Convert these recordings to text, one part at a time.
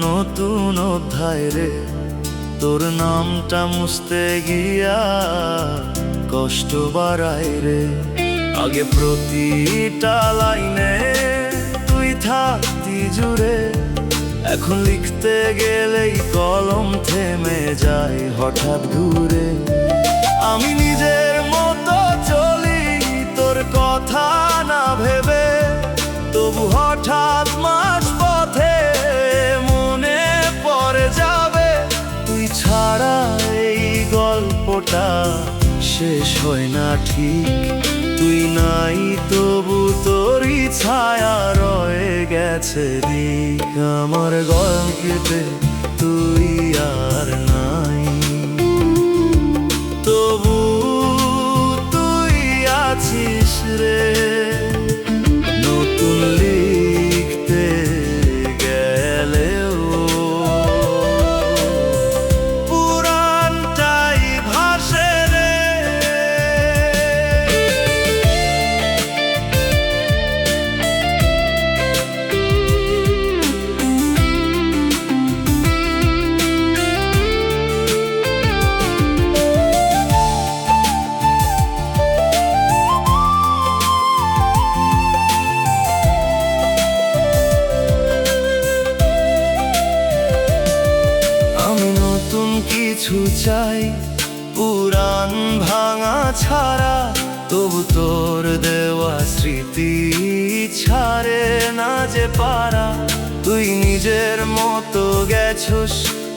নতুন অধ্যায় রে। তোর নামটা মুছতে গিয়া কষ্ট বাড়ায় রে। আগে প্রতিটা লাইনে তুই থাকতি জুড়ে, এখন লিখতে গেলেই কলম থেমে যায় হঠাৎ ঘুরে। আমি নিজের মতো চলি তোর কথা না ভেবে, তবু হঠাৎ মাঝ পথে মনে পড়ে যাবে তুই ছাড়া এই গল্পটা শেষ হয় না ঠিক। তুই নাই তবু তোরই ছায়া রয়ে গেছে দিক। আমার গল্পে তুই আর নাই, তবু তুই আছিস রে। নতুন লিখতে গেলেও পুরানটাই ভাসে রে। কিছু চাই পুরান ভাঙা ছাড়া, তবু তোর দেওয়া স্মৃতি ছাড়ে না যে পারা। তুই নিজের মতো গেছস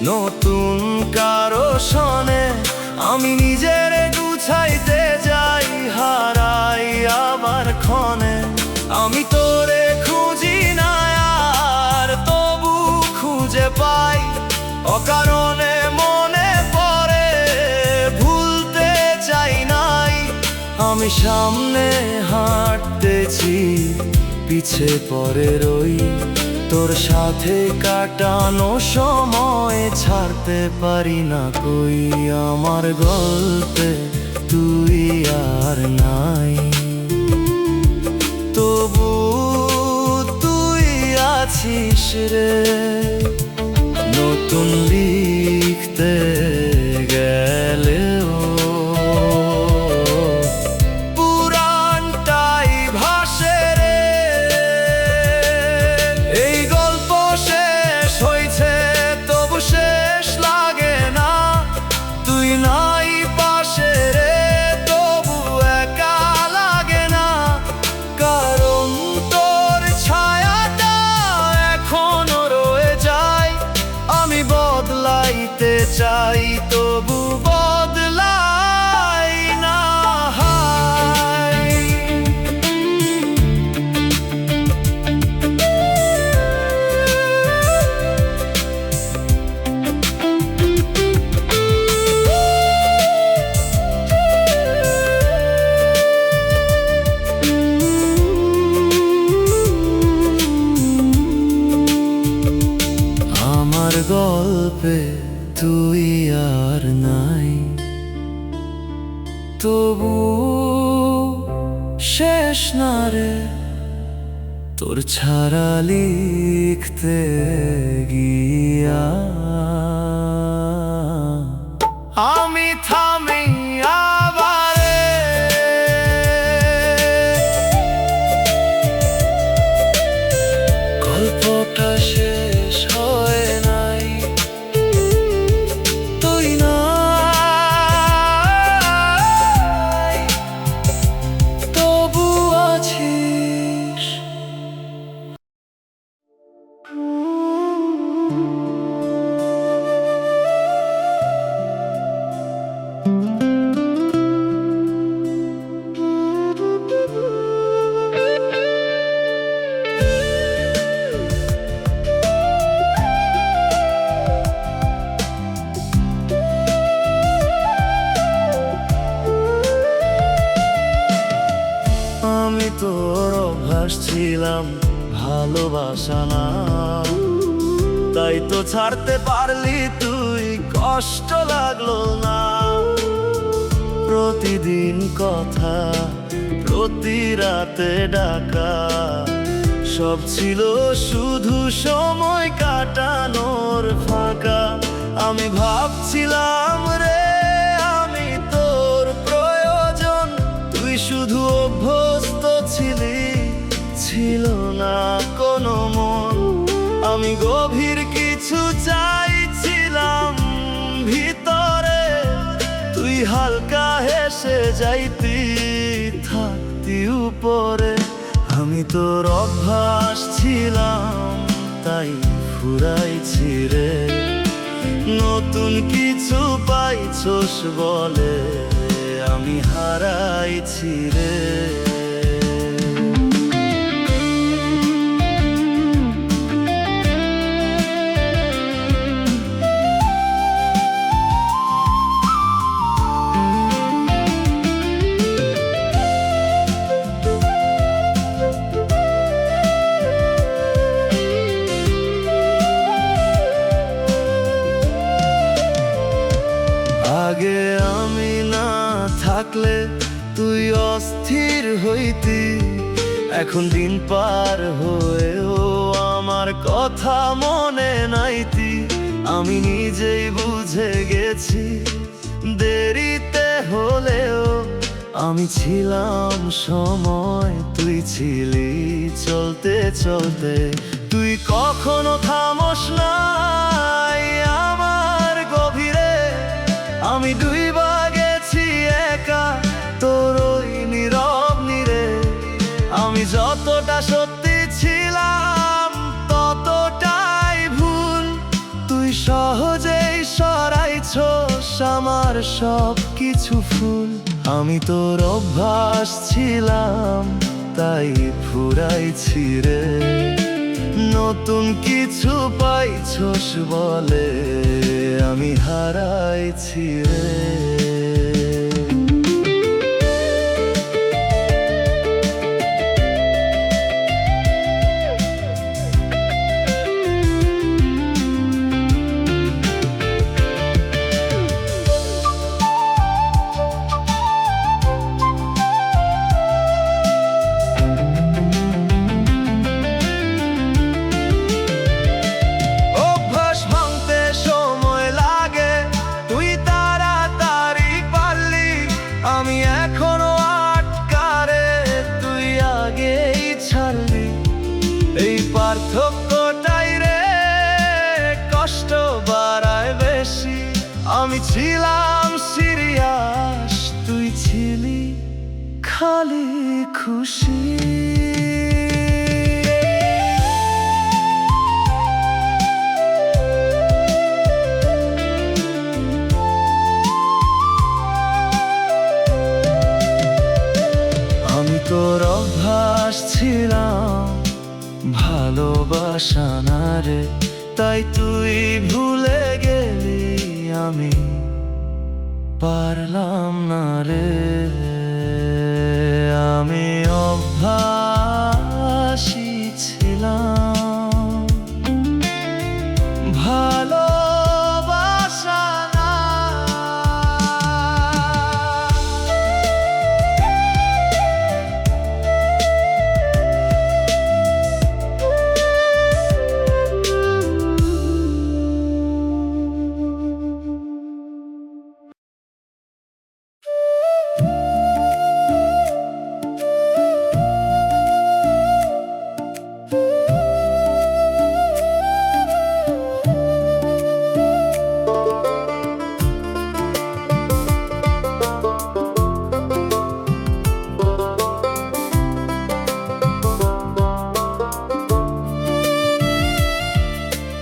নতুন কারো সনে, আমি নিজের গুছাইতে যাই হারাই আবার ক্ষণে। আমি তোরে খুঁজি না আর তবু খুঁজে পাই, অকারণে মনে পড়ে ভুলতে চাই নাই। আমি সামনে হাঁটতেছি পিছে পড়ে রই, তোর সাথে কাটানো সময় ছাড়তে পারি না কই। আমার গল্পে তুই আর নাই, তবু তুই আছিস রে। নতুন লিখতে গেলেও পুরানটাই ভাসে রে। এই গল্প শেষ হয়েছে তবু শেষ লাগে না, তুই নাই পাশে রে তবু একা লাগে না। কারণ তোর ছায়াটা এখনো রয়ে যায়, আমি বদলাইতে চাই তবু বদলাই না। আমার গল্পে তুই আর নাই, তবু শেষ না রে। তোর ছাড়া লিখতে গিয়া আমি থামি আবারে। গল্পটা শেষ হয় নাই, তুই নাই তবু আছিস। আমি তোর অভ্যাস ছিলাম ভালোবাসা না, তাই তো ছাড়তে পারলি তুই, কষ্ট লাগলো না। প্রতিদিন কথা প্রতি রাতে ডাকা, সব ছিল শুধু সময় কাটানোর ফাঁকা। আমি ভাবছিলাম রে আমি তোর প্রয়োজন, তুই শুধু অভ্যস্ত ছিলি, ছিল না কোনো মন। আমি গভীর কিছু চাইছিলাম ভিতরে, তুই হালকা হেসে যাইতি, থাকতি উপরে। আমি তোর অভ্যাস ছিলাম তাই ফুরাইছি রে, নতুন কিছু পাইছোস বলে আমি হারাইছি রে। আগে আমি না থাকলে তুই অস্থির হইতি, এখন দিন পার হয়েও আমার কথা মনে নাইতি। আমি নিজেই বুঝে গেছি দেরিতে হলেও আমি ছিলাম সময়, তুই ছিলি চলতে চলতে। তুই কখনো থামস নাই আমার গভীরে, আমি ডুইবা গেছি একা তোর ওই নীরব নীরে। আমি যতটা সত্যি ছিলাম ততটাই ভুল, তুই সহজেই সরাইছোস আমার সব কিছু ফুল। আমি তোর অভ্যাস ছিলাম তাই ফুরাইছি রে, নতুন কিছু পাইছোস বলে আমি হারাইছি রে। আমি এখনো আটকারে, তুই আগেই ছাড়লি, এই পার্থক্যটাই রে কষ্ট বাড়ায় বেশি। আমি ছিলাম সিরিয়াস, তুই ছিলি খালি খুশি। তোর অভ্যাস ছিলাম ভালোবাসা না রে, তাই তুই ভুলে গেলি আমি পারলাম না রে। আমি অভ্যাসী ছিলাম ভালোবাসা না।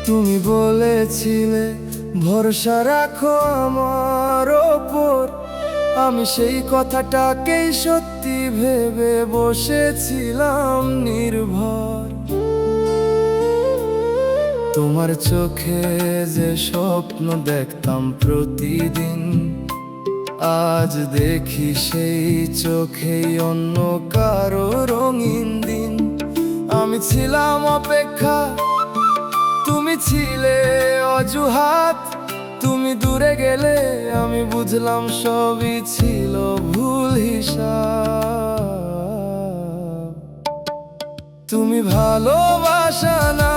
তুমি বলেছিলে ভরসা রাখো আমার ওপর, আমি সেই কথাটাকেই সত্যি ভেবে বসেছিলাম নির্ভর। তোমার চোখে যে স্বপ্ন দেখতাম প্রতিদিন, আজ দেখি সেই চোখেই অন্য কারো রঙিন দিন। আমি ছিলাম অপেক্ষা, তুমি ছিলে অজুহাত, তুমি দূরে গেলে আমি বুঝলাম সবই ছিল ভুল হিসাব। তুমি ভালোবাসা না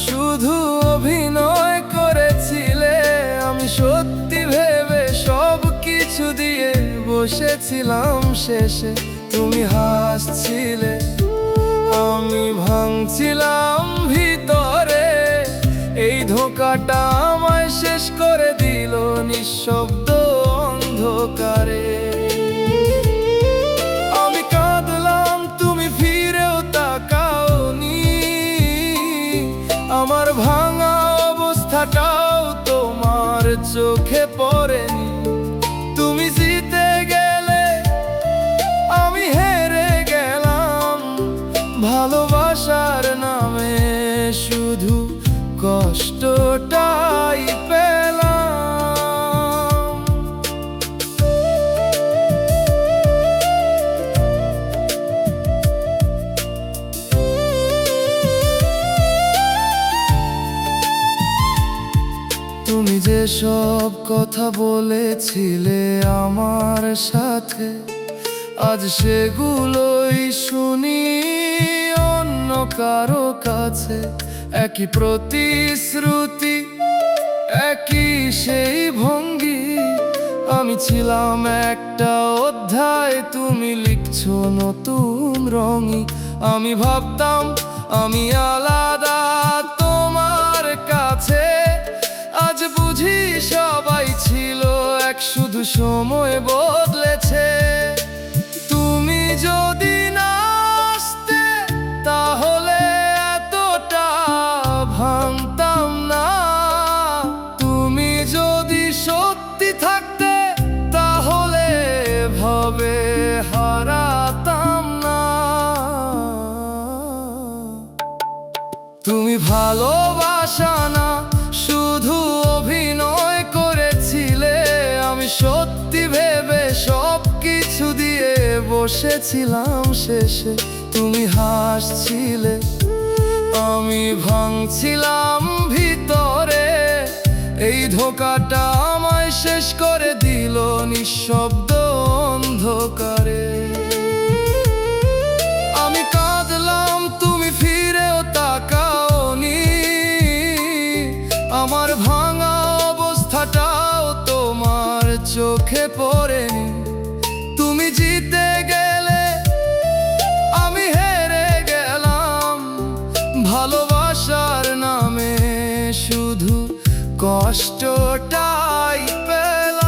শুধু অভিনয় করেছিলে, আমি সত্যি ভেবে সব কিছু দিয়ে বসেছিলাম শেষে। তুমি হাসছিলে, আমি ভাঙছিলাম ভিতরে, এই ধোঁকাটা আমায় শেষ করে দিল নিঃশব্দ অন্ধকারে। আমি কাঁদলাম, তুমি ফিরেও তাকাওনি, আমার ভাঙা অবস্থাটাও তোমার চোখে পড়েনি। তুমি জিতে গেলে, আমি হেরে গেলাম, ভালোবাসার নামে শুধু কষ্টটাই পেলাম। তুমি যে সব কথা বলেছিলে আমার সাথে, আজ সেগুলোই শুনি অন্য কারো কাছে। একই প্রতিশ্রুতি, একই সেই ভঙ্গি, আমি ছিলাম একটা অধ্যায়, তুমি লিখছো নতুন রঙই। আমি ভাবতাম আমি আলাদা তোমার কাছে, আজ বুঝি সবাই ছিল এক, শুধু সময় বদলেছে। তুমি যদি না আসতে তাহলে এতটা ভাঙতাম না, তুমি যদি সত্যি থাকতে তাহলে ভাবে হারাতাম না। তুমি ভালোবাসা না শুধু অভিনয় করেছিলে, আমি সত্যি ভেবে সব কিছু দিয়ে বসেছিলাম শেষে। তুমি হাসছিলে, আমি ভাঙছিলাম ভিতরে, এই ধোঁকাটা আমায় শেষ করে দিল নিঃশব্দ অন্ধকারে। আমি কাঁদলাম, তুমি ফিরেও তাকাওনি, আমার ভাঙা অবস্থাটাও তোমার চোখে পড়েনি। তুমি জিতে গেলে, আমি হেরে গেলাম, ভালোবাসার নামে শুধু কষ্টটাই পেলাম।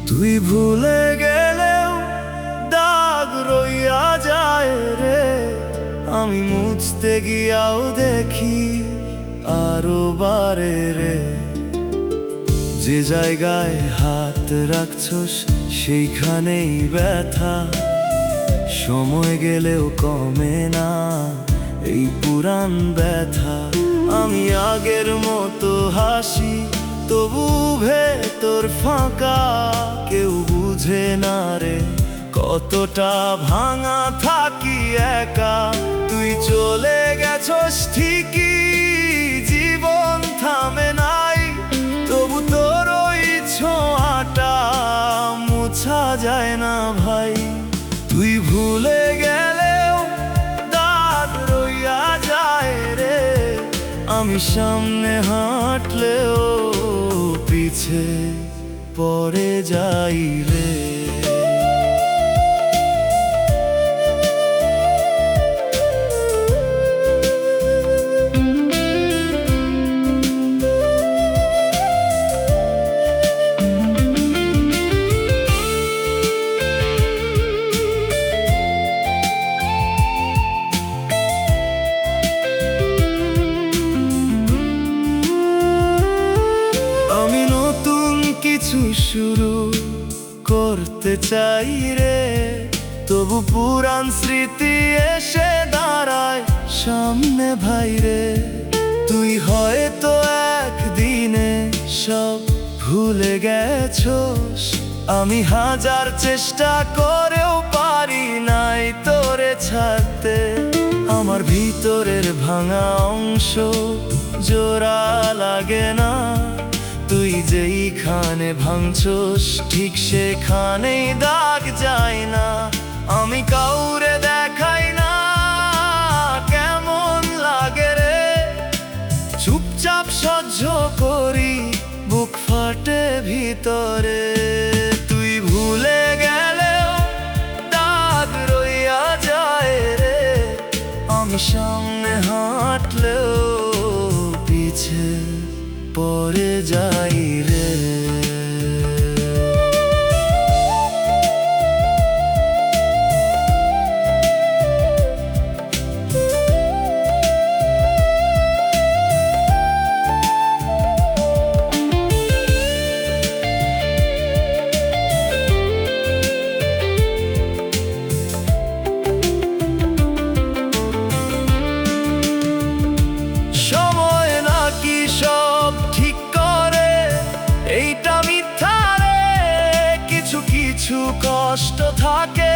তুই ভুলে গেলেও দাগ রইয়া যায় রে, আমি মুছতে গিয়াও দেখি আরো বারে রে। যে জায়গায় হাত রাখছস সেইখানেই ব্যথা, সময় গেলেও কমে না এই পুরান ব্যথা। আমি আগের মতো হাসি, তবু ভেতর ফাঁকা, কেউ বুঝে না রে কতটা ভাঙা থাকি একা। তুই চলে গেছস ঠিকই, জীবন থামে নাই, তবু তোর ওই ছোঁয়াটা মুছা যায় না ভাই। তুই ভুলে গেলেও দাগ রইয়া যায় রে, আমি সামনে হাঁটলেও পিছে পড়ে যাই রে। শুরু করতে চাই রে, তবু পুরান স্মৃতি এসে দাঁড়ায় সামনে ভাইরে। তুই হয়তো একদিনে সব ভুলে গেছোস, আমি হাজার চেষ্টা করেও পারি নাই তোরে ছাড়তে। আমার ভিতরের ভাঙা অংশ জোড়া লাগে না, তুই যেইখানে ভাঙছোস ঠিক সেখানেই দাগ যায় না। আমি কাউরে দেখাই না কেমন লাগে রে, চুপচাপ সহ্য করি বুক ফাটে ভিতরে। তুই ভুলে গেলেও দাগ রইয়া যায় রে, আমি সামনে হাঁটলেও পিছে পড়ে যাই রে। কিছু কষ্ট থাকে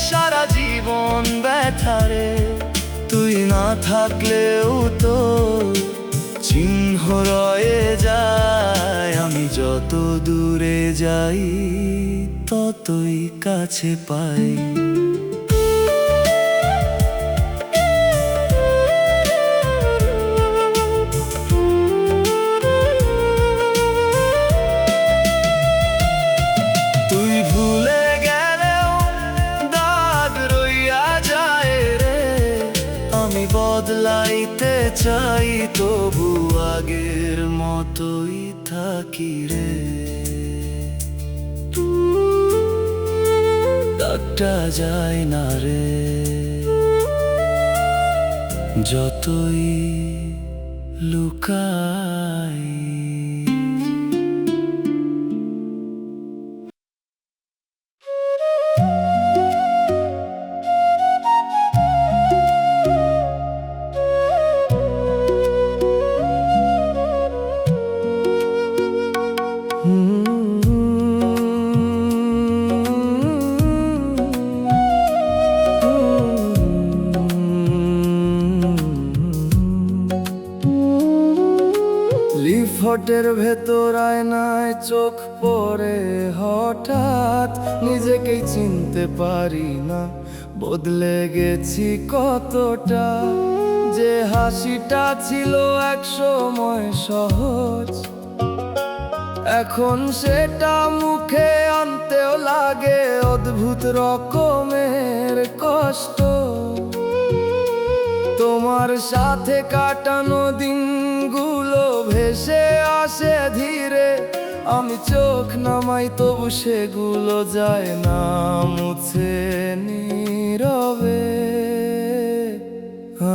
সারা জীবন ব্যথারে, তুই না থাকলেও তো চিহ্ন রয়ে যায়। আমি যত দূরে যাই ততই কাছে পাই। বদলাইতে চাই তবু আগের মতোই থাকি রে, দাগটা যায় না রে যতই লুকাই। লিফটের ভেতর আয়নায় চোখ পড়ে হঠাৎ, নিজেকেই চিনতে পারি না বদলে গেছি কতটা। যে হাসিটা ছিল এক সময় সহজ, এখন সেটা মুখে আনতেও লাগে অদ্ভুত রকমের কষ্ট। তোমার সাথে কাটানো দিনগুলো ভেসে আসে ধীরে, আমি চোখ নামাই তবু সেগুলো যায় না মুছে নীরবে।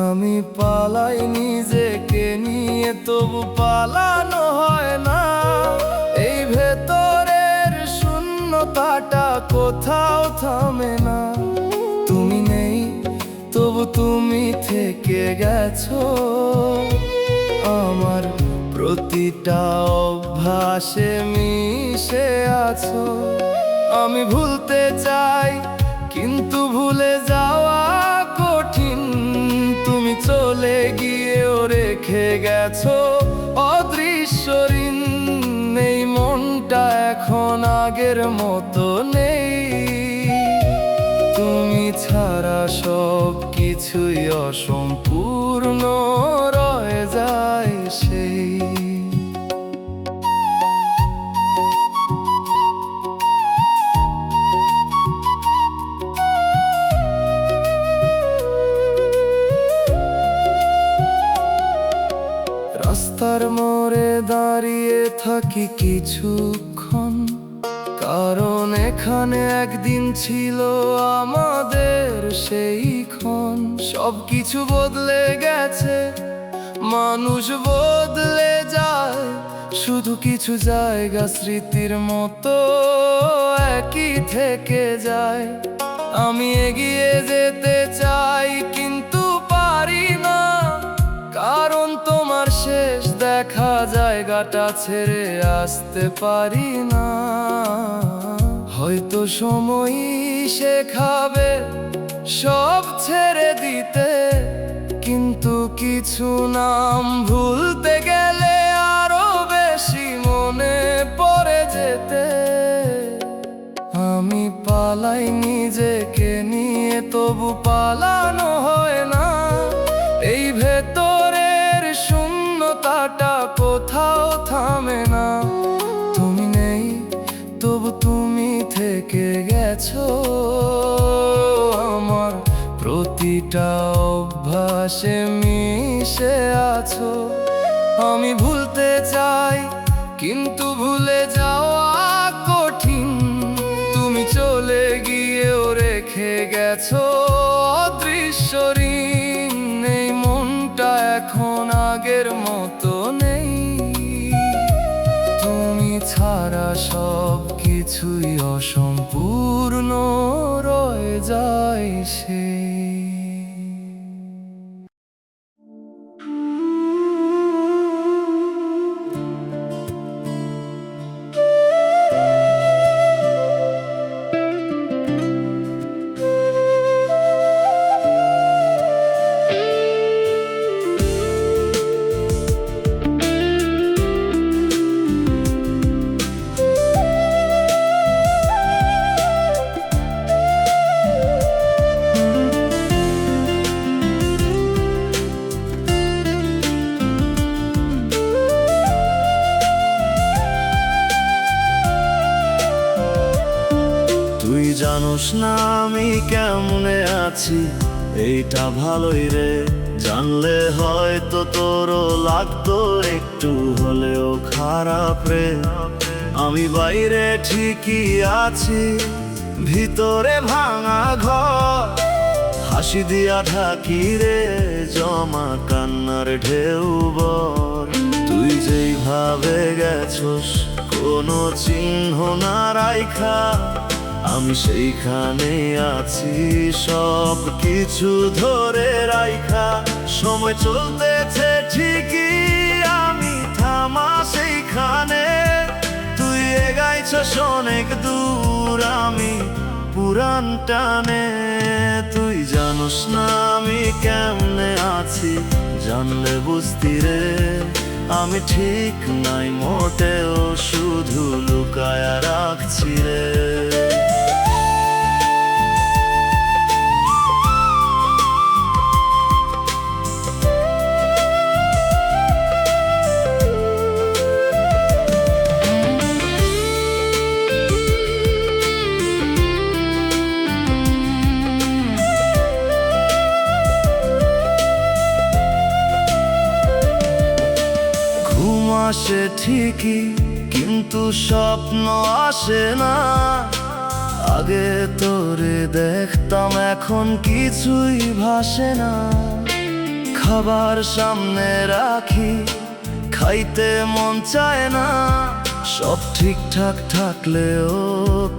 আমি পালাই নিজেকে নিয়ে তবু পালানো হয় না, এই ভেতরের শূন্যতাটা কোথাও থামে না। তুমি নেই তবু তুমি থেকে গেছো, আমার প্রতিটা অভ্যাসে মিশে আছো। আমি ভুলতে চাই কিন্তু ভুলে যাওয়া কঠিন, তুমি চলে গিয়েও রেখে গেছো অদৃশ্য ঋণ। এই মনটা এখন আগের মতো নেই, তুমি ছাড়া সব কিছুই অসম্পূর্ণ রয়ে যায় সেই। রাস্তার মোড়ে দাঁড়িয়ে থাকি কিছুক্ষণ, কারণ এখানে একদিন ছিল আমাদের সেই ক্ষণ। সবকিছু বদলে গেছে, মানুষ বদলে যায়, শুধু কিছু জায়গা স্মৃতির মতো একই থেকে যায়। আমি এগিয়ে যেতে চাই কিন্তু পারি না, কারণ তোমার শেষ দেখা জায়গাটা ছেড়ে আসতে পারি না। হয়তো সময়ই শেখাবে সব ছেড়ে দিতে, কিন্তু কিছু নাম ভুলতে গেলে আরো বেশি মনে পড়ে যেতে। আমি পালাই নিজেকে নিয়ে, তবু পালানো হয় না। এই ভেতরের শূন্যতাটা কোথাও থামে না। তুমি নেই তবু তুমি থেকে গেছো আমার প্রতিটা অভ্যাসে মিশে আছো। আমি ভুলতে চাই কিন্তু ভুলে যাওয়া কঠিন, তুমি চলে গিয়েও রেখে গেছো অদৃশ্য ঋণ। এই মনটা এখন আগের মতো নেই, তুমি ছাড়া সব কিছুই অসম্পূর্ণ রয়ে যায় সেই। তুই জানোস না আমি কেমনে আছি, এইটা ভালোই রে। জানলে হয়তো তোরও লাগতো একটু হলেও খারাপ রে। আমি বাইরে ঠিকই আছি, ভিতরে ভাঙা ঘর। হাসি দিয়া ঢাকি রে জমা কান্নার ঢেউ বর। তুই যেইভাবে গেছস কোনো চিহ্ন না রাইখা, আমি সেইখানে আছি সব কিছু ধরে রাইখা। সময় চলতেছে ঠিকই, আমি থামা সেইখানে। তুই এগাইছস অনেক দূর, আমি পুরান টানে। তুই জানোস না আমি কেমনে আছি, জানলে বুঝতি রে আমি ঠিক নাই মোটেও, শুধু লুকায়া রাখছি রে। আসে ঠিকই কিন্তু স্বপ্ন আসে না। আগে তোরে দেখতাম এখন কিছুই ভাসে না। খাবার সামনে রাখি খাইতে মন চায় না। সব ঠিকঠাক থাকলেও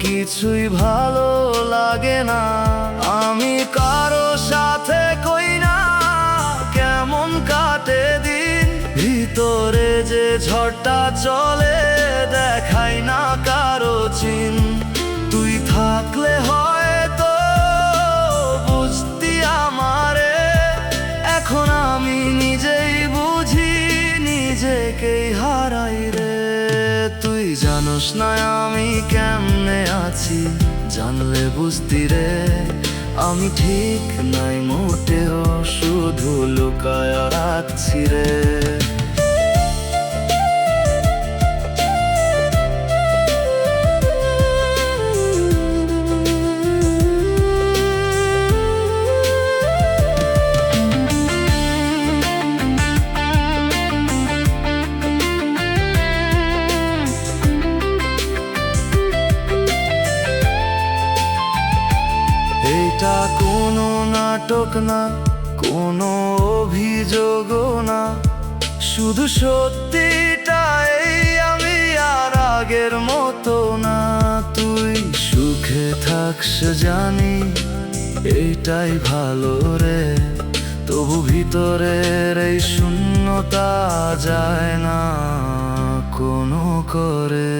কিছুই ভালো লাগে না। আমি কারো সাথে কই না কেমন কাটে দিন, ভিতরে যে ঝড়টা চলে দেখাই না কারো চিন। তুই থাকলে হয়তো বুঝতি আমারে, এখন আমি নিজেই বুঝি নিজেকেই হারাই রে। তুই জানোস না আমি কেমনে আছি, জানলে বুঝতি রে আমি ঠিক নাই মোটেও, শুধু লুকায়া রাখছি রে। এটা কোনো নাটক না, কোনো অভিযোগ না, শুধু সত্যিটাই আমি আর আগের মতো না। তুই সুখে থাকস জানি এইটাই ভালো রে, তবু ভিতরের এই শূন্যতা যায় না কোনো করে।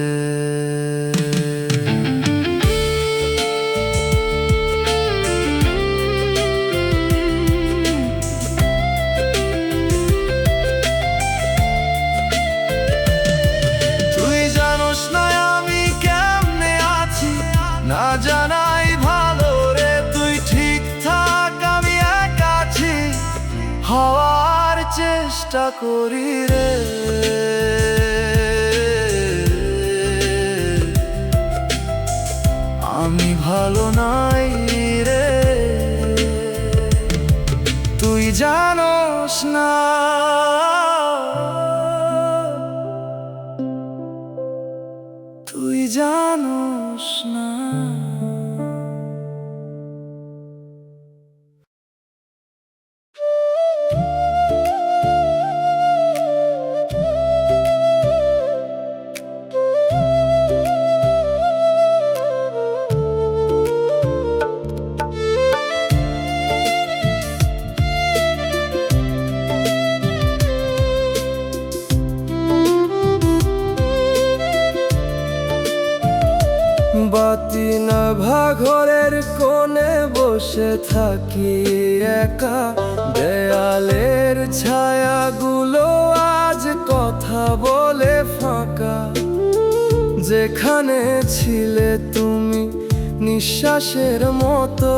তুই জানোস না আমি কেমনে আছি, না জানাই ভালো রে, তুই ঠিক থাক আমি এক আছি, হওয়ার চেষ্টা করি রে। আমি ভালো নাই রে, তুই জানোস না, তুই জানোস না। বাতি নাভা ঘরের কোণে বসে থাকি একা, দেয়ালের ছায়াগুলো আজ কথা বলে ফাঁকা। যেখানে ছিলে তুমি নিঃশ্বাসের মতো,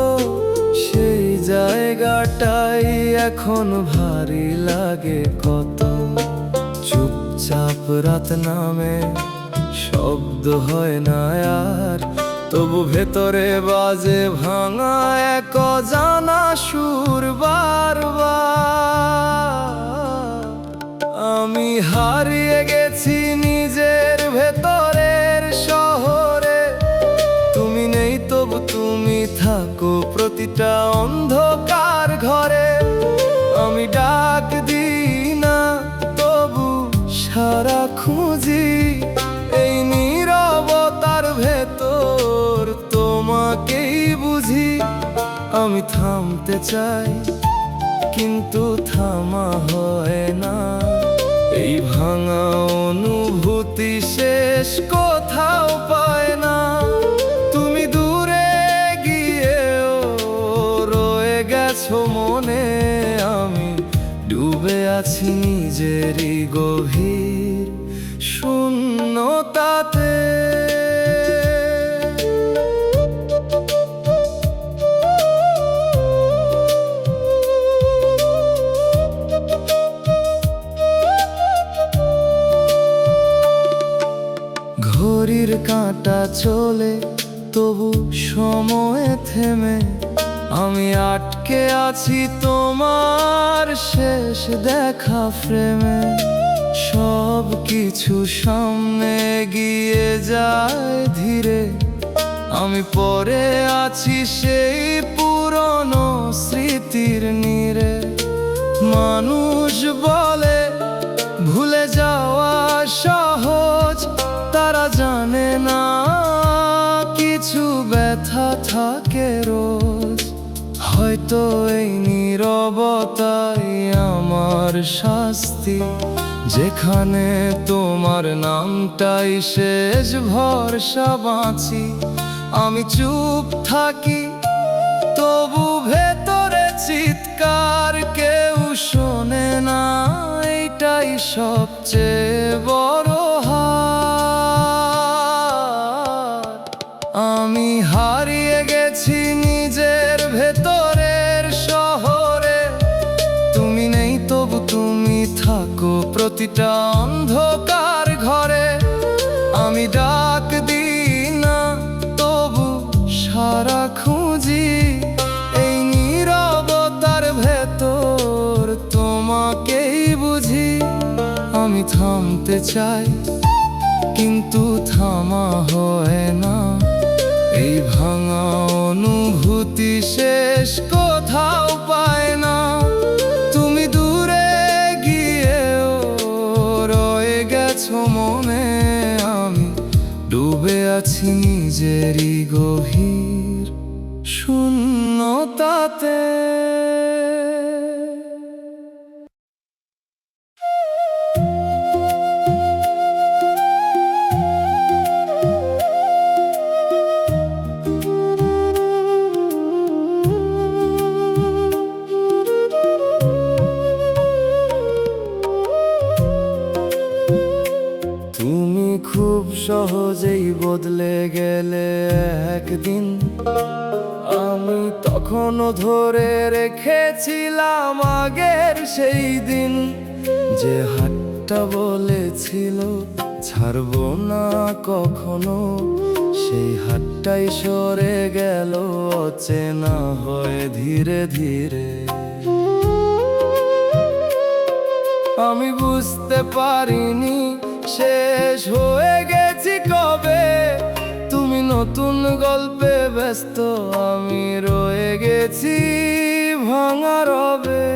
সেই জায়গাটাই এখন ভারী লাগে কত। চুপচাপ রাত নামে, শব্দ হয় না আর, তবু ভেতরে বাজে ভাঙা এক অজানা সুর বারবার। আমি হারিয়ে গেছি নিজের ভেতরের শহরে, তুমি নেই তবু তুমি থাকো প্রতিটা অন্ধকার ঘরে। আমি ডাক দিই না তবু সারা খুঁজি, এই নীরবতার ভেতর তোমাকেই বুঝি। আমি থামতে চাই কিন্তু থামা হয় না, এই ভাঙা অনুভূতি শেষ কোথাও পায় না। তুমি দূরে গিয়েও রয়ে গেছো মনে, আমি ডুবে আছি নিজেরই গভীর শূন্যতাতে। ঘড়ির কাঁটা চলে তবু সময়ে থেমে, আমি আটকে আছি তোমার শেষ দেখা ফ্রেমে। সব কিছু সামনে গিয়ে যায় ধীরে, আমি পড়ে আছি সেই পুরনো স্মৃতির নীড়ে। মানুষ বলে ভুলে যাওয়া সহজ, তারা জানে না কিছু ব্যথা থাকে রোজ। হয়তো এই নীরবতাই আমার শাস্তি, যেখানে তোমার নামটাই শেষ ভরসা বাঁচি। আমি চুপ থাকি তবু ভেতরে চিৎকার কেউ শোনে না, এইটাই সবচেয়ে বড় হার। আমি হারিয়ে গেছি নিজের ভেতরের শহরে, তুমি নেই তবু তুমি থাকো প্রতিটা অন্ধকার ঘরে। আমি ডাক দিই না তবু সারা খুঁজি, এই নীরবতার ভেতর তোমাকেই বুঝি। আমি থামতে চাই কিন্তু থামা হয় না, এই ভাঙা অনুভূতি শেষ কোথাও পায় না। তুমি দূরে গিয়েও রয়ে গেছো মনে, আমি ডুবে আছি নিজেরই গভীর শূন্যতাতে। তুমি খুব সহজেই বদলে গেলে একদিন, আমি তখনও ধরে রেখেছিলাম আগের সেই দিন। যে হাতটা বলেছিল ছাড়বো না কখনো, সেই হাতটাই সরে গেল অচেনা হয়ে ধীরে ধীরে। আমি বুঝতে পারিনি শেষ হয়ে গেছি কবে, তুমি নতুন গল্পে ব্যস্ত, আমি রয়ে গেছি ভাঙা রবে।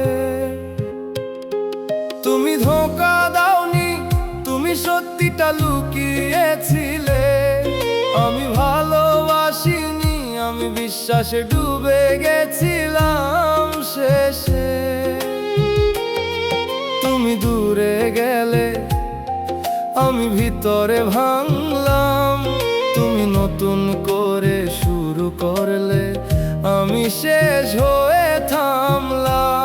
তুমি ধোঁকা দাওনি, তুমি সত্যিটা লুকিয়েছিলে। আমি ভালোবাসিনি, আমি বিশ্বাসে ডুবে গেছিলাম শেষে। তুমি দূরে গেলে, আমি ভিতরে ভাঙলাম। তুমি নতুন করে শুরু করলে, আমি শেষ হয়ে থামলাম।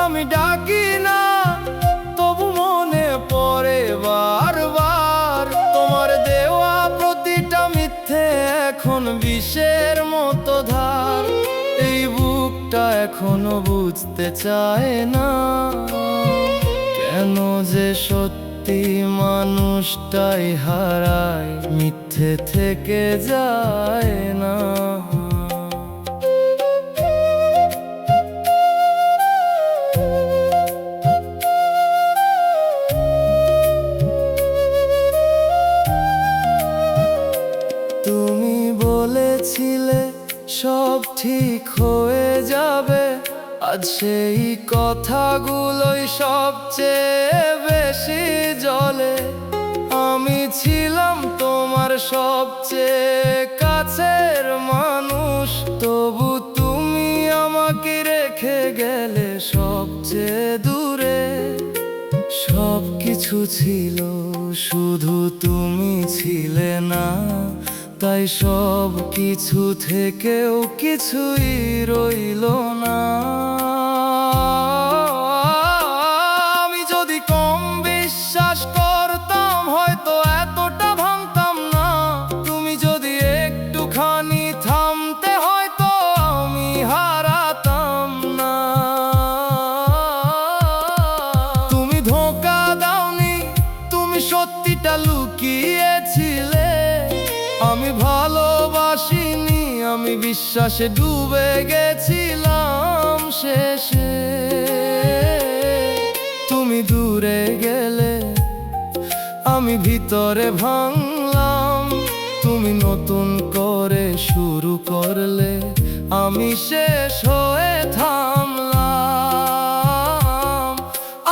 আমি ডাকি না, তবু মনে পড়ে বারবার। তোমার দেওয়া প্রতিটা মিথ্যে এখন বিষের মতো ধার। এই বুকটা এখনো বুঝতে চায় না, কেন যে সত্যি মানুষটাই হারায়, মিথ্যে থেকে যায় না। তুমি বলেছিলে সব ঠিক হয়ে যাবে, আজ সেই কথাগুলোই সবচেয়ে বেশি জ্বলে। আমি ছিলাম তোমার সবচেয়ে কাছের মানুষ, তবু তুমি আমাকে রেখে গেলে সবচেয়ে দূরে। সব কিছু ছিল, শুধু তুমি ছিলে না, তাই সব কিছু থেকেও কিছুই রইল না। আমি যদি কম বিশ্বাস করতাম, হয়তো এতটা ভাঙতাম না। তুমি যদি একটুখানি থামতে, হয়তো আমি হারাতাম না। তুমি ধোঁকা দাওনি, তুমি সত্যিটা লুকিয়েছিলে। আমি ভালোবাসিনি, আমি বিশ্বাসে ডুবে গেছিলাম শেষে। তুমি দূরে গেলে, আমি ভিতরে ভাঙলাম। তুমি নতুন করে শুরু করলে, আমি শেষ হয়ে থামলাম।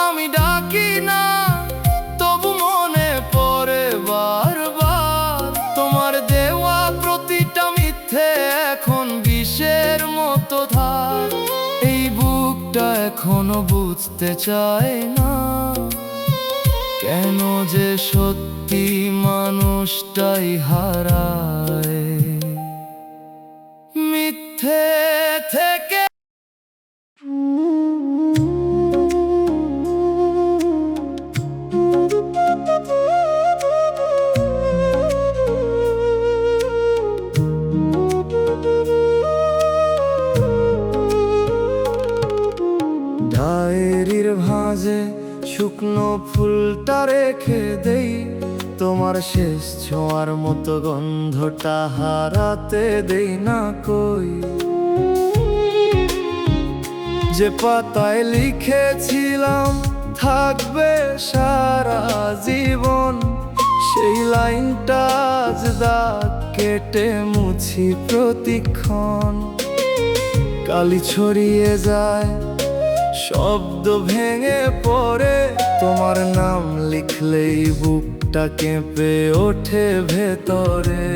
আমি ডাকি না, তবু মনে পড়ে বারবার। তোমার দেওয়া প্রতিটা মিথ্যে এখন বিষের মতো ধার। এই বুকটা এখনো বুঝতে চায় না, কেন যে সত্যি মানুষটাই হারায়, মিথ্যে থেকে। ডায়েরির ভাঁজে শুকনো ফুলটা রেখে দেই, তোমার শেষ ছোঁয়ার মতো গন্ধটা হারাতে দেই না কই। যে পাতায় লিখেছিলাম থাকবে সারা জীবন, সেই লাইনটা আজ দাগ কেটে মুছি প্রতিক্ষণ। কালি ছড়িয়ে যায়, শব্দ ভেঙে পড়ে, তোমার নাম লিখলেই বুক মনটা কেঁপে ওঠে ভেতরে।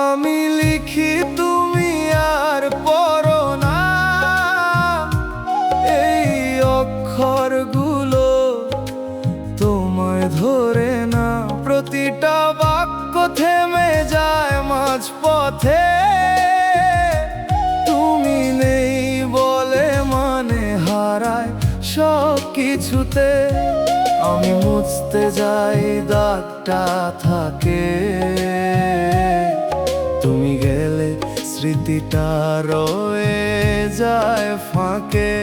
আমি লিখি তুমি আর পড়ো না, এই অক্ষরগুলো তোমায় ধরে না। প্রতিটা বাক্য থেমে যায় মাঝপথে, তুমি নেই বলে মানে হারায় সব কিছুতে। আমি মুছতে যাই দাগটা থাকে, তুমি গেলে স্মৃতিটা রয়ে যায় ফাঁকে।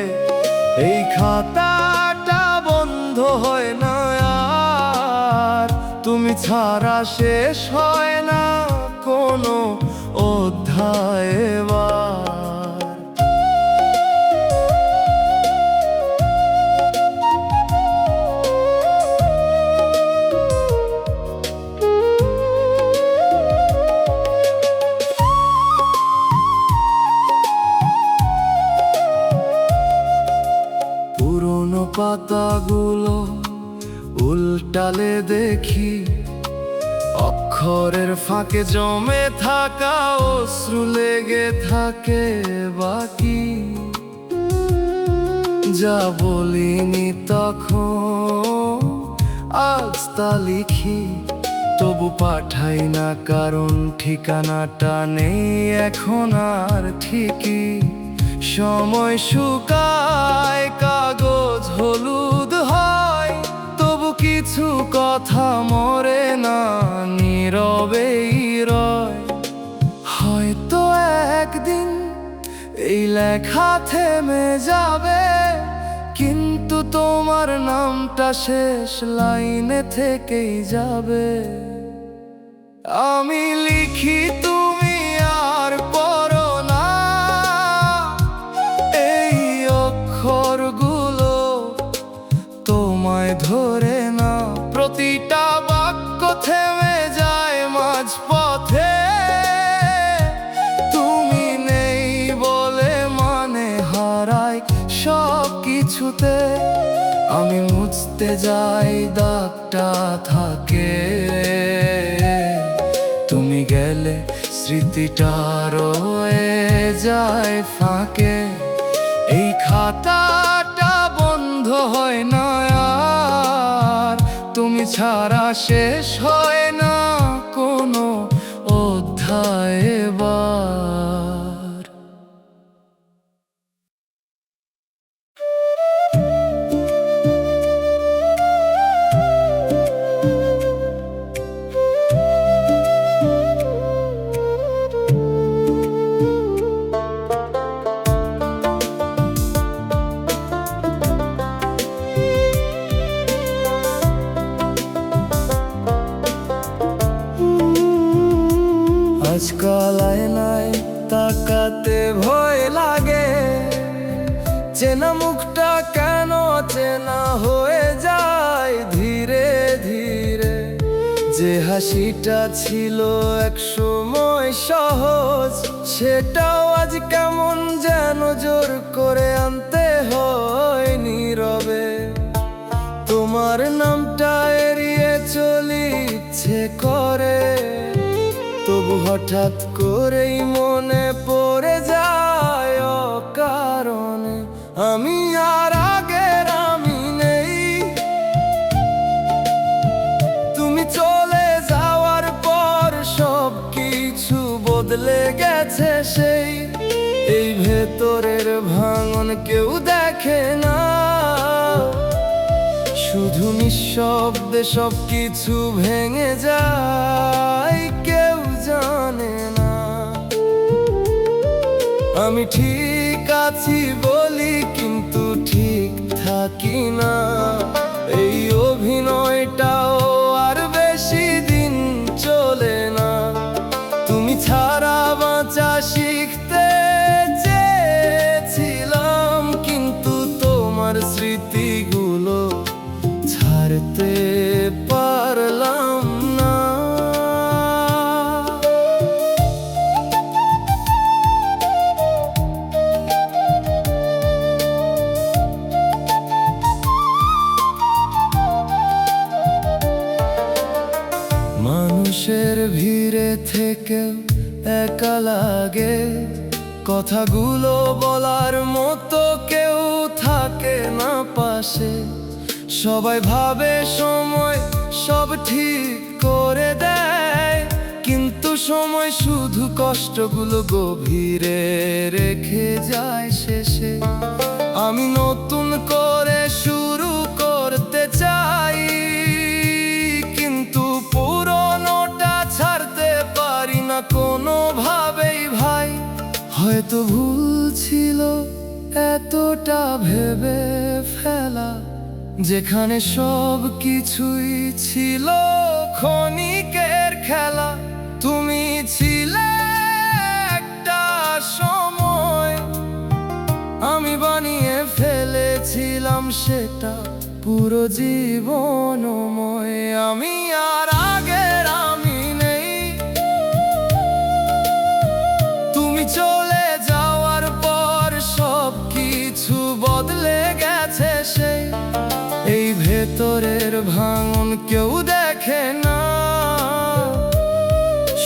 এই খাতাটা বন্ধ হয় না আর, তুমি ছাড়া শেষ হয় না কোনো অধ্যায় এবার। পুরোনো পাতাগুলো উল্টালে দেখি, অক্ষরের ফাঁকে জমে থাকা অশ্রু লেগে থাকে বাকি। যা বলিনি তখন আজ তা লিখি, তবু পাঠাই না কারণ ঠিকানাটা নেই এখন আর ঠিকই। সময় শুকায়, কাগজ হলুদ হয়, তবু কিছু কথা মরে না, নীরবেই রয়। হয়তো একদিন এই লেখা থেমে যাবে, কিন্তু তোমার নামটা শেষ লাইনে থেকেই যাবে। আমি লিখি তুমি আর পড়ো না, এই অক্ষরগুলো তোমায় ধরে না। প্রতিটা বাক্য থেমে যায় মাঝপথে, তুমি নেই বলে মানে হারায় সব কিছুতে। আমি মুছতে যাই দাগটা থাকে, তুমি গেলে স্মৃতিটা রয়ে যায় ফাঁকে। এই খাতাটা বন্ধ হয় না আর, তুমি ছাড়া শেষ হয় না কোনো অধ্যায় এবার। আজকাল আয়নায় তাকাতে ভয় লাগে, চেনা মুখটা কেন চেনা হয়ে যায় ধীরে ধীরে। যে হাসিটা ছিল একসময় সহজ, সেটাও আজ কেমন যেন জোর করে আনতে হয় নীরবে। তোমার নামটা এড়িয়ে চলি ইচ্ছে করে, তবু হঠাৎ করেই মনে পড়ে যায় অকারণে। আমি আর আগের আমি নেই, তুমি চলে যাওয়ার পর সব কিছু বদলে গেছে সেই। এই ভেতরের ভাঙন কেউ দেখে না, শুধু নিঃশব্দে সব কিছু ভেঙে যায়, কেউ জানে না। আমি ঠিক আছি বলি কিন্তু ঠিক থাকি না, এই অভিনয়টাও আর বেশি দিন চলে না। তুমি ছাড়া বাঁচা শিখতে চেয়েছিলাম, কিন্তু তোমার স্মৃতিগুলো ছাড়তে পারলাম না। থেকে একা লাগে, কথাগুলো বলার মতো কেউ থাকে না পাশে। সবাই ভাবে সময় সব ঠিক করে দেয়, কিন্তু সময় শুধু কষ্টগুলো গভীরে রেখে যায় শেষে। আমি নতুন করে শুরু করতে চাই, কিন্তু পুরনোটা ছাড়তে পারি না কোনোভাবেই ভাই। হয়তো ভুল ছিল এতটা ভেবে ফেলা, যেখানে সব কিছুই ছিল ক্ষণিকের খেলা। তুমি ছিলে একটা সময়, আমি বানিয়ে ফেলেছিলাম সেটা পুরো জীবনময়। আমি আর আগের আমি নেই, তুমি চলে যাওয়ার পর সব কিছু বদলে গেছে সেই। এই ভেতরের ভাঙন কেউ দেখে না,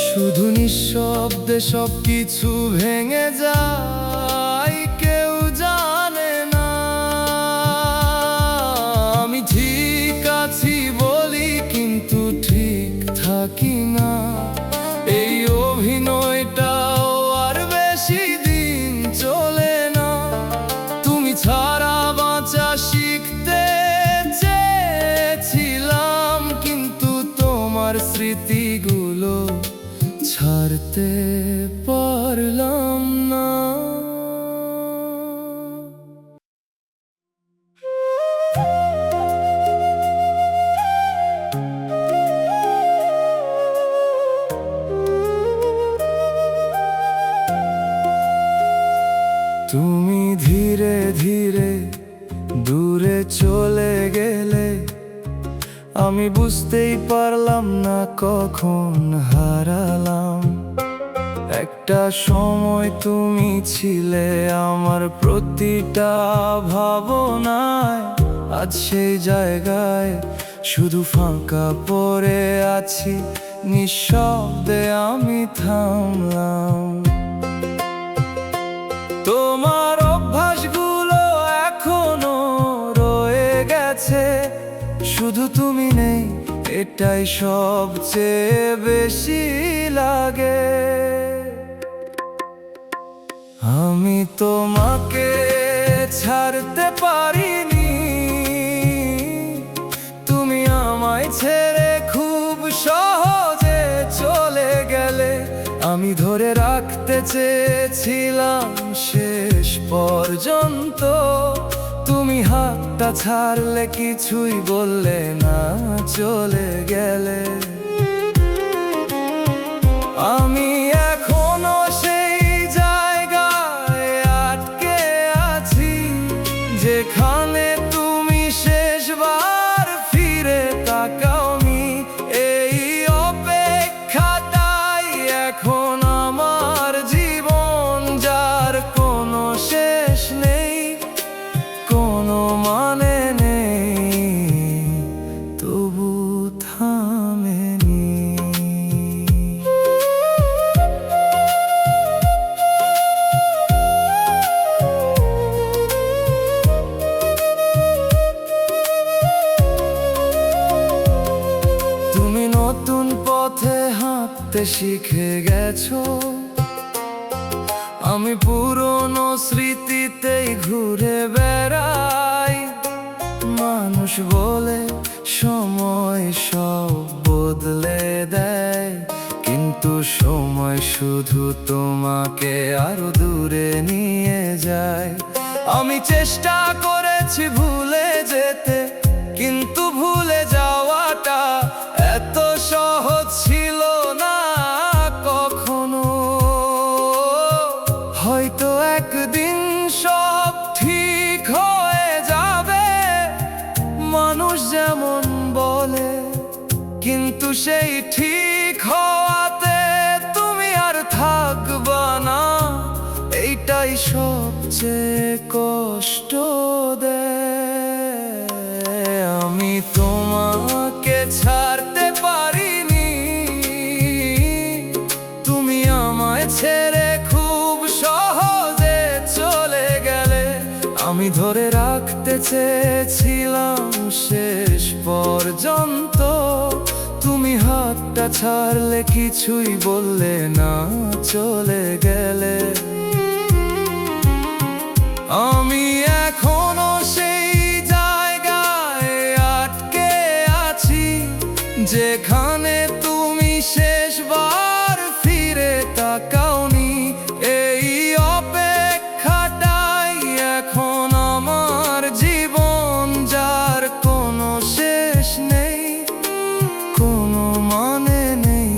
শুধু নিঃশব্দে সব কিছু ভেঙে যায়, কেউ জানে না। আমি ঠিক আছি বলি কিন্তু ঠিক থাকি না, এই অভিনয়টাও আর বেশি দিন চলে না। তুমি ছাড়া বাঁচা শিখতে চেয়েছিলাম, কিন্তু তোমার স্মৃতিগুলো ছাড়তে পারলাম না। তুমি ধীরে ধীরে দূরে চলে গেলে, আমি বুঝতেই পারলাম না কখন হারালাম। একটা সময় তুমি ছিলে আমার প্রতিটা ভাবনায়, আজ সেই জায়গায় শুধু ফাঁকা পড়ে আছি, নিঃশব্দে আমি থামলাম। তোমার অভ্যাসগুলো এখনো রয়ে গেছে, শুধু তুমি নেই এটাই সবচেয়ে বেশি লাগে। আমি তোমাকে ছাড়তে পারিনি, তুমি আমায় ছেড়ে খুব সহজে চলে গেলে। আমি ধরে রাখতে চেয়েছিলাম শেষ পর্যন্ত, তুমি হাতটা ছাড়লে কিছুই বললে না, চলে গেলে। আমি এখনো সেই জায়গায় আটকে আছি, যেখানে তুমি শেষবার ফিরে তাকাওনি। এই অপেক্ষাটাই এখন আমার জীবন, যার কোনো শেষ নেই, কোনো মানে নেই, তবু থামেনি। তুমি নতুন পথে হাঁটতে শিখে গেছো, আমি পুরনো স্মৃতিতেই ঘুরে বেড়াই। মানুষ বলে সময় সব বদলে দেয়, কিন্তু সময় শুধু তোমাকে আরো দূরে নিয়ে যায়। আমি চেষ্টা করেছি ভুলে যেতে, কিন্তু ভুলে যাওয়াটা এত সহজ ছিল না কখনো। হয়তো একদিন সব ঠিক হয়ে যাবে, মানুষ যেমন বলে, কিন্তু সেই ঠিক হওয়াতে তুমি আর থাকবা না। এইটাই সবচেয়ে কষ্ট দেয়। আমি তোমাকে ছাড়তে পারিনি, থাকতে চেয়েছিলাম শেষ পর্যন্ত, তুমি হাতটা ছাড়লে, কিছুই বললে না, চলে গেলে। আমি এখনো সেই জায়গায় আটকে আছি, যেখানে তুমি শেষবার ফিরে তাকাওনি। এই অপেক্ষাটাই এখন আমার জীবন, যার কোনো শেষ নেই, কোনো মানে নেই,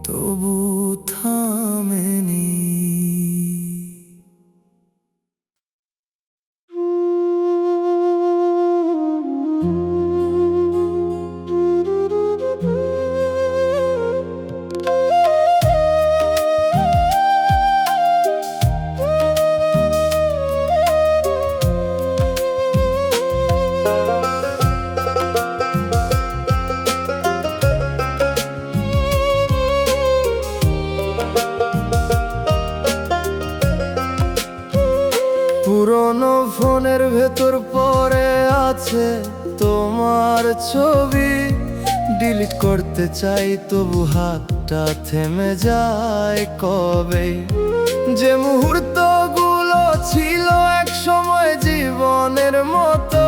তবু থামেনি। পুরনো ফোনের ভেতর পড়ে আছে তোমার ছবি, ডিলিট করতে চাই তবু হাতটা থেমে যায় কবে। যে মুহূর্তগুলো ছিল এক সময় জীবনের মতো,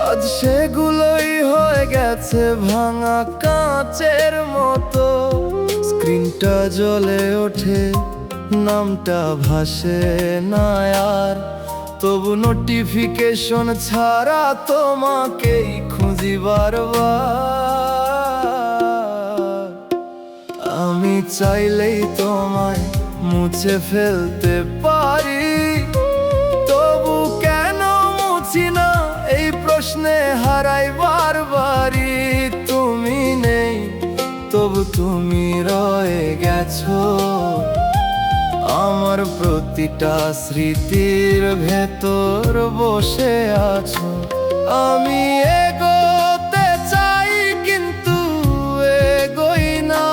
আজ সেগুলোই হয়ে গেছে ভাঙা কাঁচের মতো। স্ক্রিনটা জ্বলে ওঠে, নামটা ভাসে না আর, তবু নোটিফিকেশন ছাড়া তোমাকেই খুঁজি বারবার। আমি চাইলেই তোমায় মুছে ফেলতে পারি, তবু কেন মুছি না, এই প্রশ্নে হারাই বারবারই। তুমি নেই, তবু তুমি রয়ে গেছো আমার প্রতিটা স্মৃতির ভেতর বসে আছো। আমি এগোতে চাই কিন্তু এগোই না,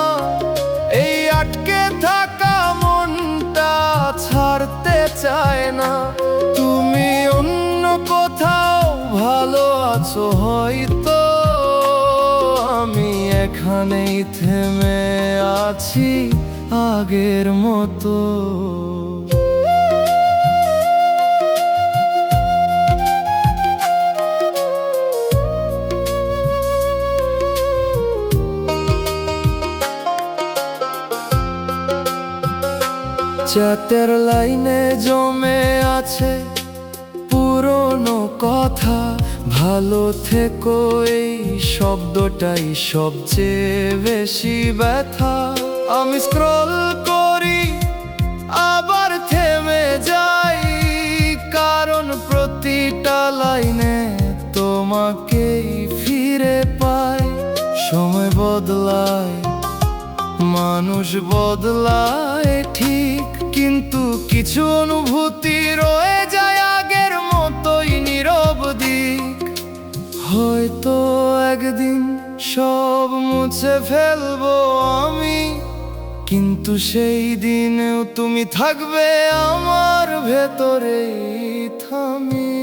এই আটকে থাকা মনটা ছাড়তে চায় না। তুমি অন্য কোথাও ভালো আছো হয়তো, আমি এখানেই থেমে আছি আগের মতো। চ্যাটের লাইনে জমে আছে পুরনো কথা, ভালো থেকো এই শব্দটাই সবচেয়ে বেশি ব্যথা। আমি স্ক্রল করি আবার থেমে যাই, কারণ প্রতিটা লাইনে তোমাকেই ফিরে পাই। সময় বদলায়, মানুষ বদলায় ঠিক, কিন্তু কিছু অনুভূতি রয়ে যায় আগের মতোই নিরবধি। হয়তো একদিন সব মুছে ফেলবো আমি, কিন্তু সেই দিনেও তুমি থাকবে আমার ভেতরে থামি।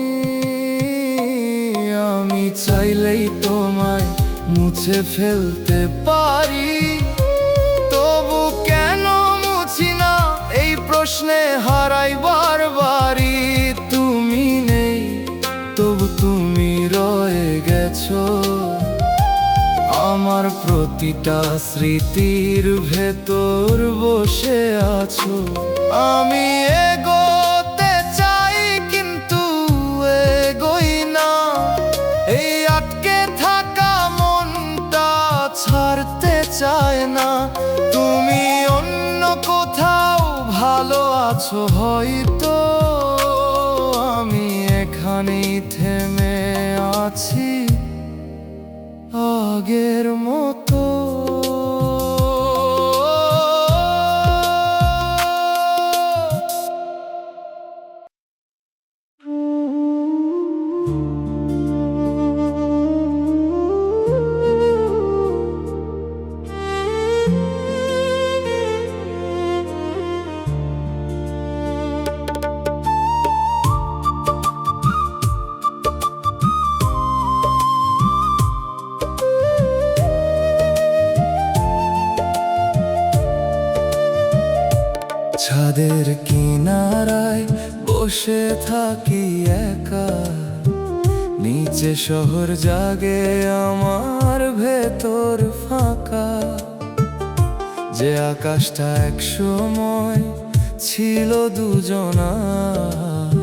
আমি চাইলেই তোমায় মুছে ফেলতে পারি, তবু কেন মুছি না, এই প্রশ্নে হারাই বারবারই। তুমি নেই, তবু তুমি রয়ে গেছো আমার প্রতিটা স্মৃতির ভেতর বসে আছো। আমি এগোতে চাই কিন্তু এগোই না, এই আটকে থাকা মনটা ছাড়তে চায় না। তুমি অন্য কোথাও ভালো আছো হয়তো, আমি এখানেই থেমে আছি আগের মতো। থাকি একা, নিচে শহর জাগে আমার ভেতর ফাঁকা। যে আকাশটা এক সময় ছিল দুজনার,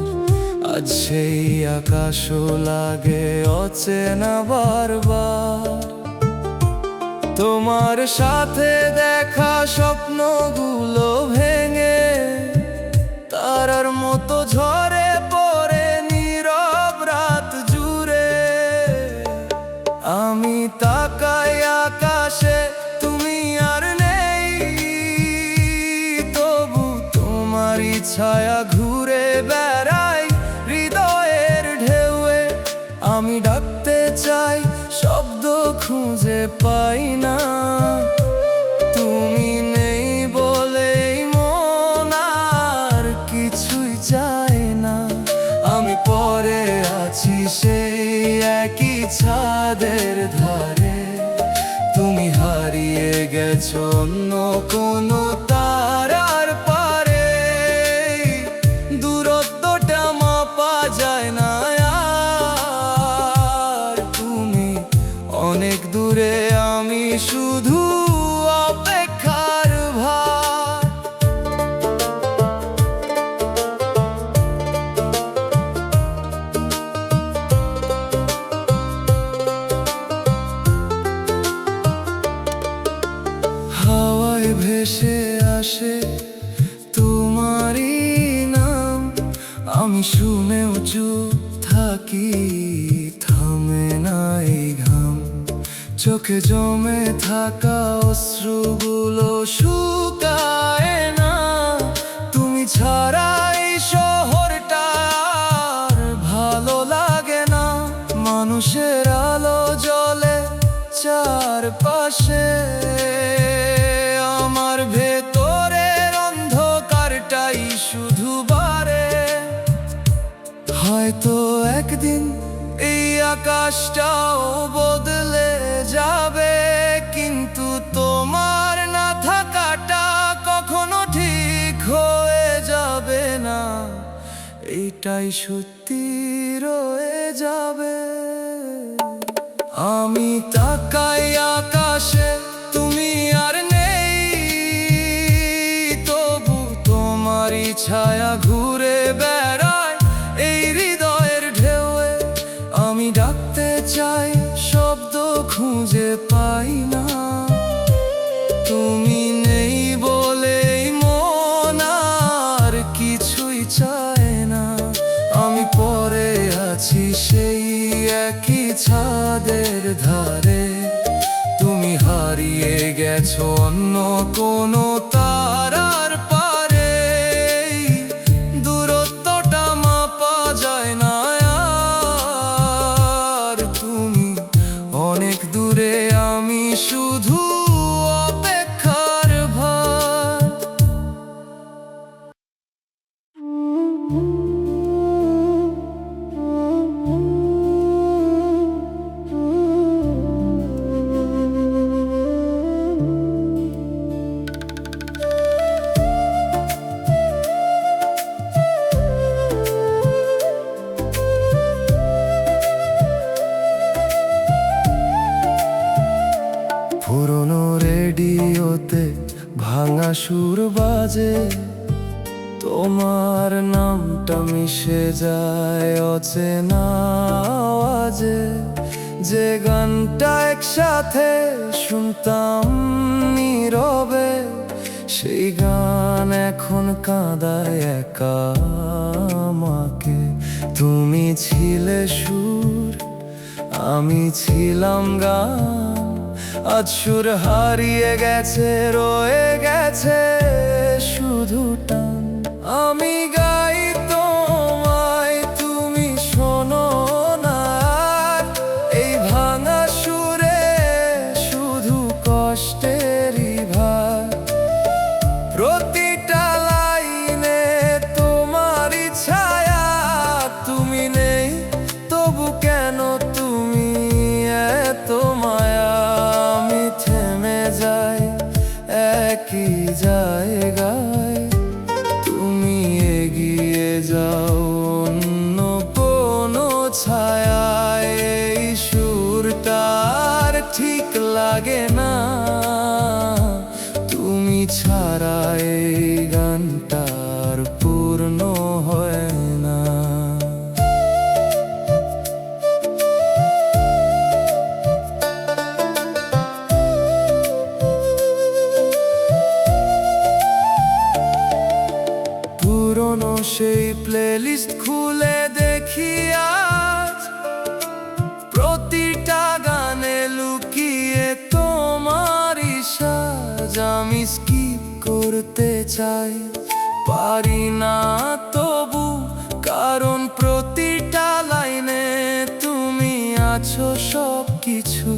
আজ সেই আকাশও লাগে অচেনা বারবার। তোমার সাথে দেখা স্বপ্নগুলো ভেঙে তারার মতো ঝরে পড়ে নীরব রাত জুড়ে। আমি তাকাই আকাশে, তুমি আর নেই, তবু তোমারই ছায়া ঘুরে বেড়াই হৃদয়ের ঢেউয়ে। আমি ডাকতে চাই, শব্দ খুঁজে পাই না, তুমি নেই বলেই মন আর কিছুই চায় না। আমি পড়ে আছি সেই একই ছাদের ধারে, তুমি হারিয়ে গেছো অন্য কোনো তারার পারে। দূরত্বটা মাপা যায় না আর, তুমি অনেক দূরে, আমি শুধু অপেক্ষার ভার। হাওয়ায় ভেসে আসে তোমারই নাম, আমি শুনেও চুপ থাকি, থামে না এই ঘাম। চোখে জমে থাকা অশ্রুগুলো শুকায় না, তুমি ছাড়া এই শহরটা আর ভালো লাগে না। মানুষের আলো জ্বলে চারপাশে, আমার ভেতরের অন্ধকারটাই শুধু বাড়ে। হয়তো একদিন এই আকাশটাও বদলে যাবে, কিন্তু তোমার না থাকাটা কখনো ঠিক হয়ে যাবে না, এইটাই সত্যি রয়ে যাবে। আমি তাকাই আকাশে, তুমি আর নেই, তবু তোমারই ছায়া ঘুরে বেড়ায় এই হৃদয়ের ঢেউয়ে। আমি ডাকতে চাই, শব্দ খুঁজে পাই না, তুমি নেই বলেই মন আর কিছুই চায় না। আমি পড়ে আছি সেই একই ছাদের ধারে, তুমি হারিয়ে গেছো অন্য কোনো তারার পারে। দূরত্বটা মাপা যায় না আর, তুমি অনেক দূরে, আমি শুধু অপেক্ষার ভার। পুরনো রেডিওতে ভাঙা সুর বাজে, তোমার নামটা মিশে যায় অচেনা আওয়াজে। যে গানটা একসাথে শুনতাম নীরবে, সেই গান এখন কাঁদায় একা আমাকে। তুমি ছিলে সুর, আমি ছিলাম গান, আজ সুর হারিয়ে গেছে, রয়ে গেছে শুধু টান। আমি গাই তোমায়, তুমি শোনো না, এই ভাঙা সুরে শুধু কষ্টেরই ভার। প্রতিটা লাইনে তোমারই ছায়া, তুমি নেই তবু কেন তুমি এত মায়া। আমি থেমে যাই একই জায়গায়, তুমি এগিয়ে লাগে না, তুমি ছাড়া এই গানটার পূর্ণ হয় না। পুরনো সেই প্লেলিস্ট খুলে দেখি আজ, প্রতিটা গানে লুকিয়ে তোমারই সাজ। আমি স্কিপ করতে চাই, পারি না তবু, কারণ প্রতিটা লাইনে তুমি আছো। সব কিছু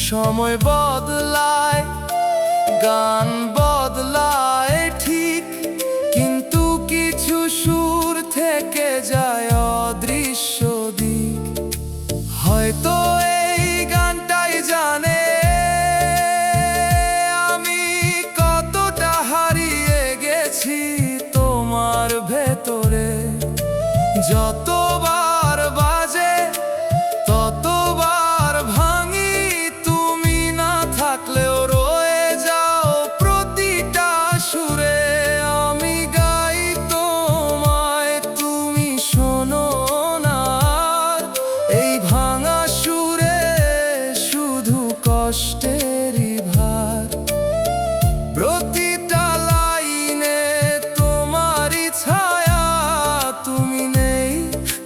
সময় বদলায়, গান বদলায় ঠিক, কিন্তু কিছু সুর থেকে যায় অদৃশ্য দিক। হয়তো এই গানটাই জানে আমি কতটা হারিয়ে গেছি তোমার ভেতরে। যতবার বাজে ততবার ভাঙি, তুমি না থাকলেও রয়ে যাও প্রতিটা সুরে। আমি গাই তোমায়, তুমি শোনো না, এই ভাঙা সুরে শুধু কষ্টেরই ভার। প্রতিটা লাইনে তোমারই ছায়া, তুমি নেই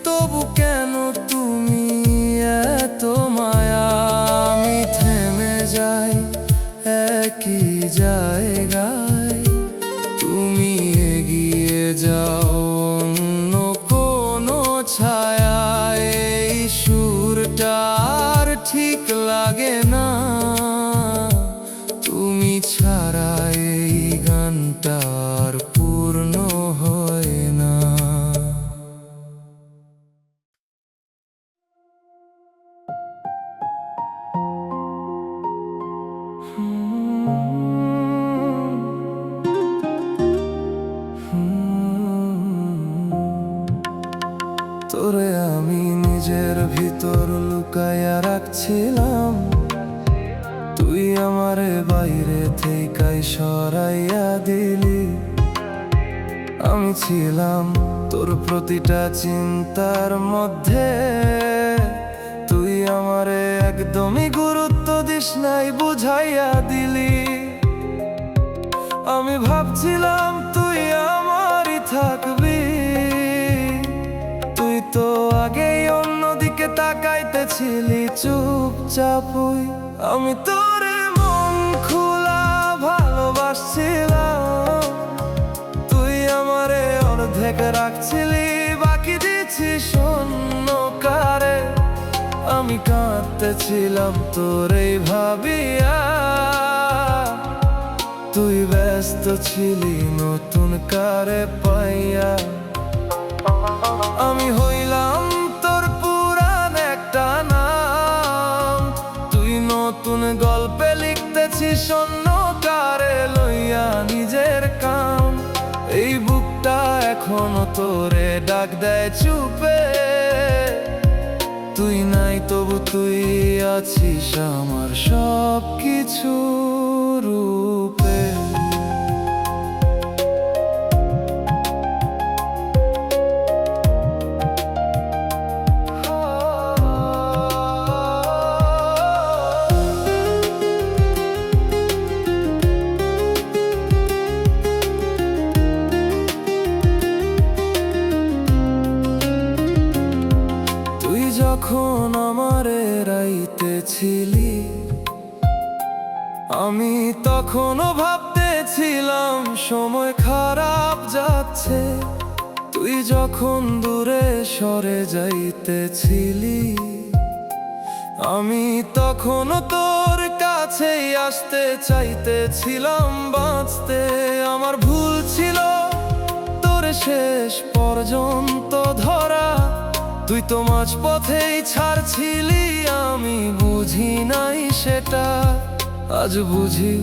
তবু কেন তুমি এত মায়া। আমি থেমে যাই একই জায়গায়, তুমি এগিয়ে যাও অন্য কোনো ছায়ায়। এই সুরটা আর ঠিক লাগে না, তুমি ছাড়া এই গানটার পূর্ণ হয় না। তোরে আমি নিজের ভিতর লুকাইয়া রাখছিলাম, তুই আমারে বাইরে থেইকাই সরাইয়া দিলি। আমি ছিলাম তোর প্রতিটা চিন্তার মধ্যে, তুই আমারে একদমই গুরুত্ব দিস নাই, বুঝাইয়া দিলি। আমি ভাবছিলাম তুই আমারই থাকবি, তুই তো আগেই অন্যদিকে তাকাইতেছিলি চুপচাপই। আমি তোরে মন খোলা ভালোবাসছিলাম, তুই আমারে অর্ধেক রাখছিলি, বাকি দিছি শূন্য কারে। আমি কাঁদতেছিলাম তোরে ভাবিয়া, তুই ব্যস্ত ছিলি নতুন কারে পাইয়া। আমি হইলাম তোর পুরান একটা নাম, তুই নতুন গল্পে লিখতেছিস অন্য কারে লইয়া নিজের কাম। এই বুকটা এখনো তোরে ডাক দেয় চুপে, তুই নাই তবু তুই আছিস আমার সব কিছু রূপে। যখন আমারে রাইতেছিলি, আমি তখনও ভাবতেছিলাম সময় খারাপ যাচ্ছে। তুই যখন দূরে সরে যাইতেছিলি, আমি তখনও তোর কাছেই আসতে চাইতেছিলাম বাঁচতে। আমার ভুল ছিল তোরে শেষ পর্যন্ত ধরা, তুই তো মাঝ পথেই ছাড়ছিলি, আমি বুঝি নাই সেটা। আজ বুঝি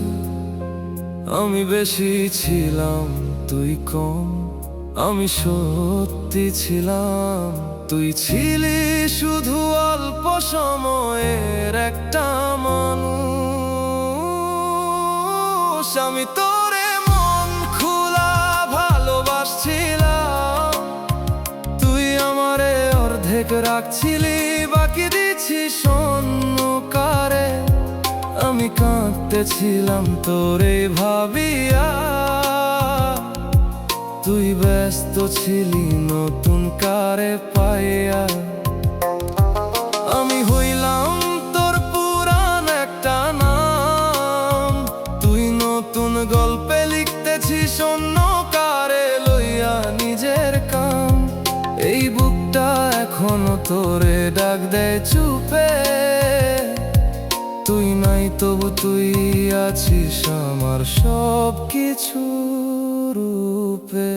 আমি বেশি ছিলাম তুই কম, আমি সত্যি ছিলাম তুই ছিলি শুধু অল্প সময়ের একটা মানুষ। আমি তোরে মন খুলা ভালোবাসছিলাম, তুই আমারে অর্ধেক রাখছিলি, বাকি দিছি শূন্য কারে। আমি কাঁদতেছিলাম তোরে ভাবিয়া, তুই ব্যস্ত ছিলি নতুন কারে পাইয়া। আমি হইলাম তোর পুরান একটা নাম, তুই নতুন গল্পে লিখতেছিস অন্য কারে লইয়া নিজের কাম। এই বুকটা এখনো তোরে ডাক দেয় চুপে, তুই নাই তবু তুই আছিস আমার সব কিছু রূপে।